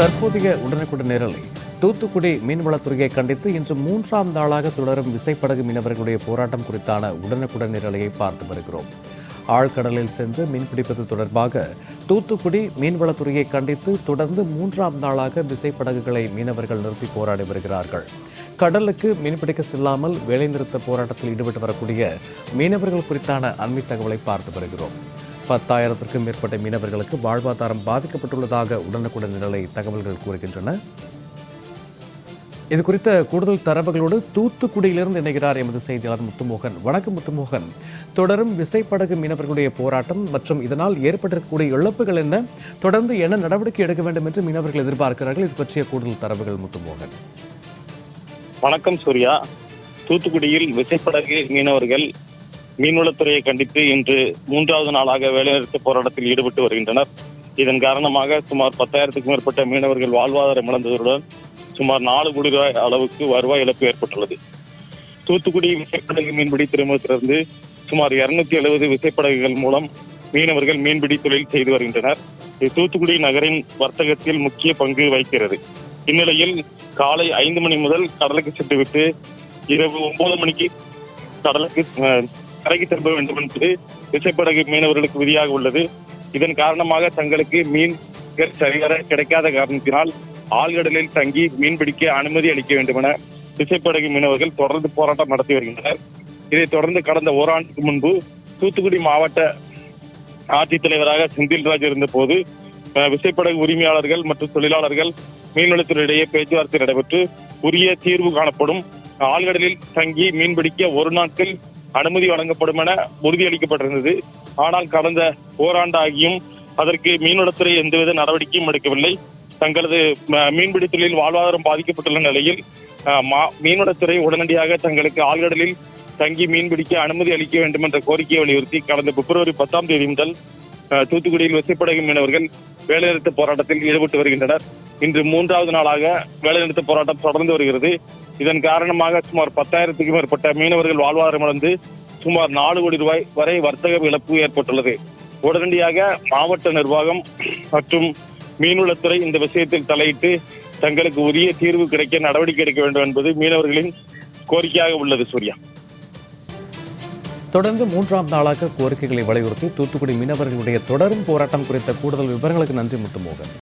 தற்போதைய உடனுக்குடன் நேரலை. தூத்துக்குடி மீன்வளத்துறையை கண்டித்து இன்று 3ஆம் நாளாக தொடரும் விசைப்படகு மீனவர்களுடைய போராட்டம் குறித்தான உடனுக்குடன் நேரலையை பார்த்து வருகிறோம். ஆழ்கடலில் சென்று மீன்பிடிப்பது தொடர்பாக தூத்துக்குடி மீன்வளத்துறையை கண்டித்து தொடர்ந்து 3ஆம் நாளாக விசைப்படகுகளை மீனவர்கள் நிறுத்தி போராடி வருகிறார்கள். கடலுக்கு மீன்பிடிக்க செல்லாமல் வேலைநிறுத்த போராட்டத்தில் ஈடுபட்டு வரக்கூடிய மீனவர்கள் குறித்தான அண்மை தகவலை பார்த்து வருகிறோம். 10,000க்கும் மேற்பட்ட மீனவர்களுக்கு வாழ்வாதாரம் பாதிக்கப்பட்டுள்ளதாக உடனுக்குடன் நிலை தகவல்கள் கூறுகின்றன. இது குறித்த கூடுதல் தரவுகளோடு தூத்துக்குடியிலிருந்து இணைகிறார் எமது செய்தியாளர் முத்துமோகன். வணக்கம் முத்துமோகன். தொடரும் விசைப்படகு மீனவர்களுடைய போராட்டம் மற்றும் இதனால் ஏற்பட்டிருக்கக்கூடிய இழப்புகள் என்ன, தொடர்ந்து என்ன நடவடிக்கை எடுக்க வேண்டும் என்று மீனவர்கள் எதிர்பார்க்கிறார்கள், இது பற்றிய கூடுதல் தரவுகள் முத்துமோகன். வணக்கம் சூர்யா. தூத்துக்குடியில் விசைப்படகு மீனவர்கள் மீன்வளத்துறையை கண்டித்து இன்று 3வது நாளாக வேலைநிறுத்த போராட்டத்தில் ஈடுபட்டு வருகின்றனர். இதன் காரணமாக சுமார் 10,000க்கும் மேற்பட்ட மீனவர்கள் வாழ்வாதாரம் இழந்ததுடன் சுமார் 4 கோடி ரூபாய் அளவுக்கு வருவாய் இழப்பு ஏற்பட்டுள்ளது. தூத்துக்குடி விசைப்படகு மீன்பிடி துறைமுகத்திலிருந்து சுமார் 270 விசைப்படகுகள் மூலம் மீனவர்கள் மீன்பிடி தொழில் செய்து வருகின்றனர். இது தூத்துக்குடி நகரின் வர்த்தகத்தில் முக்கிய பங்கு வகிக்கிறது. இந்நிலையில் காலை 5 மணி முதல் கடலுக்கு சென்றுவிட்டு இரவு 9 மணிக்கு கரைக்கு திரும்ப வேண்டும் என்பது விசைப்படகு மீனவர்களுக்கு விதியாக உள்ளது. இதன் காரணமாக தங்களுக்கு மீன் சரிவர கிடைக்காத காரணத்தினால் ஆழ்கடலில் தங்கி மீன்பிடிக்க அனுமதி அளிக்க வேண்டும் என விசைப்படகு மீனவர்கள் தொடர்ந்து போராட்டம் நடத்தி வருகின்றனர். இதைத் தொடர்ந்து கடந்த ஓராண்டுக்கு முன்பு தூத்துக்குடி மாவட்ட ஆட்சித்தலைவராக செந்தில்ராஜ் இருந்த போது விசைப்படகு உரிமையாளர்கள் மற்றும் தொழிலாளர்கள் மீன்வளத்துறையிடையே பேச்சுவார்த்தை நடைபெற்று உரிய தீர்வு காணப்படும், ஆழ்கடலில் தங்கி மீன்பிடிக்க ஒரு நாட்கள் அனுமதி வழங்கப்படும் என உறுதியளிக்கப்பட்டிருந்தது. ஆனால் கடந்த ஓராண்டாகியும் அதற்கு மீன்வளத்துறை எந்தவித நடவடிக்கையும் எடுக்கவில்லை. தங்களது மீன்பிடி தொழில் வாழ்வாதாரம் பாதிக்கப்பட்டுள்ள நிலையில் மீன்வளத்துறை உடனடியாக தங்களுக்கு ஆழ்கடலில் தங்கி மீன்பிடிக்க அனுமதி அளிக்க வேண்டும் என்ற கோரிக்கையை வலியுறுத்தி கடந்த பிப்ரவரி 10ஆம் தேதி முதல் தூத்துக்குடியில் விசைப்படகு மீனவர்கள் வேலைநிறுத்த போராட்டத்தில் ஈடுபட்டு வருகின்றனர். இன்று 3வது நாளாக வேலைநிறுத்த போராட்டம் தொடர்ந்து வருகிறது. இதன் காரணமாக சுமார் 10,000க்கும் மேற்பட்ட மீனவர்கள் வாழ்வாதாரம் இழந்து சுமார் 4 கோடி ரூபாய் வரை வர்த்தக இழப்பு ஏற்பட்டுள்ளது. உடனடியாக மாவட்ட நிர்வாகம் மற்றும் மீன்வளத்துறை இந்த விஷயத்தில் தலையிட்டு தங்களுக்கு உரிய தீர்வு கிடைக்க நடவடிக்கை எடுக்க வேண்டும் என்பது மீனவர்களின் கோரிக்கையாக உள்ளது. சூர்யா, தொடர்ந்து 3ஆம் நாளாக கோரிக்கைகளை வலியுறுத்தி தூத்துக்குடி மீனவர்களுடைய தொடரும் போராட்டம் குறித்த கூடுதல் விவரங்களுக்கு நன்றி முத்துமோகன்.